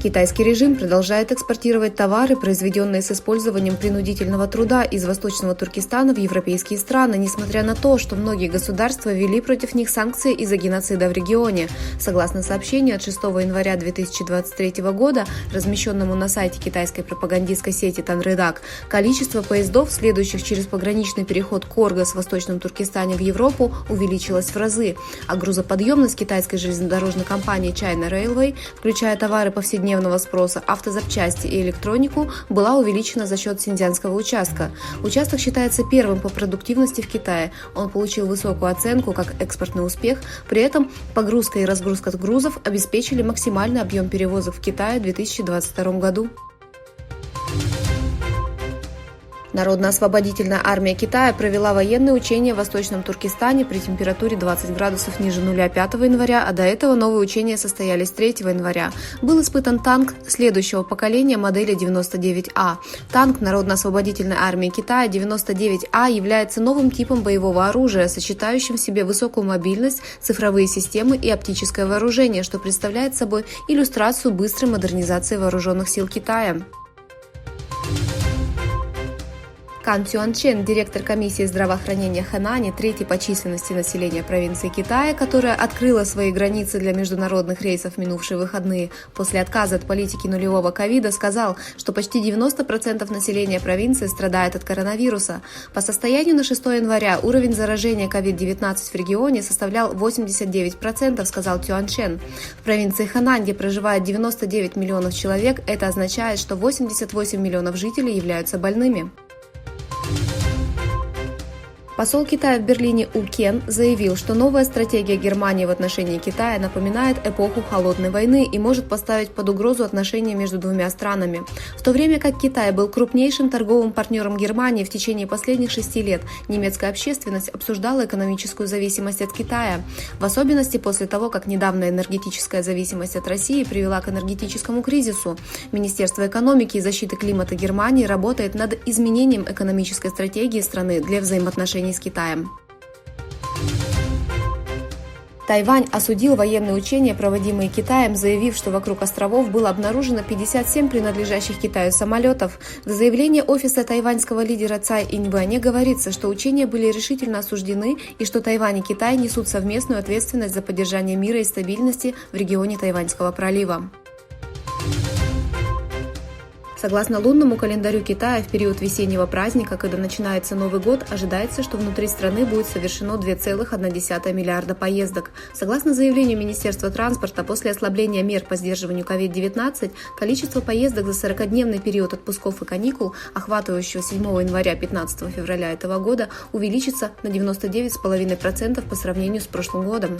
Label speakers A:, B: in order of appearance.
A: Китайский режим продолжает экспортировать товары, произведенные с использованием принудительного труда из Восточного Туркестана в европейские страны, несмотря на то, что многие государства ввели против них санкции из-за геноцида в регионе. Согласно сообщению от 6 января 2023 года, размещенному на сайте китайской пропагандистской сети Танрыдак, количество поездов, следующих через пограничный переход Коргас в Восточном Туркестане в Европу, увеличилось в разы, а грузоподъемность китайской железнодорожной компании China Railway, включая товары повседневного спроса, автозапчасти и электронику, была увеличена за счет Синьцзянского участка. Участок считается первым по продуктивности в Китае. Он получил высокую оценку как экспортный успех, при этом погрузка и разгрузка грузов обеспечили максимальный объем перевозок в Китае в 2022 году. Народно-освободительная армия Китая провела военные учения в Восточном Туркестане при температуре 20 градусов ниже нуля 5 января, а до этого новые учения состоялись 3 января. Был испытан танк следующего поколения модели 99А. Танк Народно-освободительной армии Китая 99А является новым типом боевого оружия, сочетающим в себе высокую мобильность, цифровые системы и оптическое вооружение, что представляет собой иллюстрацию быстрой модернизации вооруженных сил Китая. Кан Цюаньчэн, директор комиссии здравоохранения Хэнани, третий по численности населения провинции Китая, которая открыла свои границы для международных рейсов в минувшие выходные после отказа от политики нулевого ковида, сказал, что почти 90% населения провинции страдает от коронавируса. По состоянию на 6 января уровень заражения COVID-19 в регионе составлял 89%, сказал Цюаньчэн. В провинции Хэнань, где проживает 99 миллионов человек, это означает, что 88 миллионов жителей являются больными. Посол Китая в Берлине У Кен заявил, что новая стратегия Германии в отношении Китая напоминает эпоху Холодной войны и может поставить под угрозу отношения между двумя странами. В то время как Китай был крупнейшим торговым партнером Германии в течение последних 6 лет, немецкая общественность обсуждала экономическую зависимость от Китая. В особенности после того, как недавняя энергетическая зависимость от России привела к энергетическому кризису. Министерство экономики и защиты климата Германии работает над изменением экономической стратегии страны для взаимоотношений с Китаем. Тайвань осудил военные учения, проводимые Китаем, заявив, что вокруг островов было обнаружено 57 принадлежащих Китаю самолетов. В заявлении офиса тайваньского лидера Цай Иньвэня говорится, что учения были решительно осуждены и что Тайвань и Китай несут совместную ответственность за поддержание мира и стабильности в регионе Тайваньского пролива. Согласно лунному календарю Китая, в период весеннего праздника, когда начинается Новый год, ожидается, что внутри страны будет совершено 2,1 миллиарда поездок. Согласно заявлению Министерства транспорта, после ослабления мер по сдерживанию COVID-19, количество поездок за 40-дневный период отпусков и каникул, охватывающего 7 января 15 февраля этого года, увеличится на 99,5% по сравнению с прошлым годом.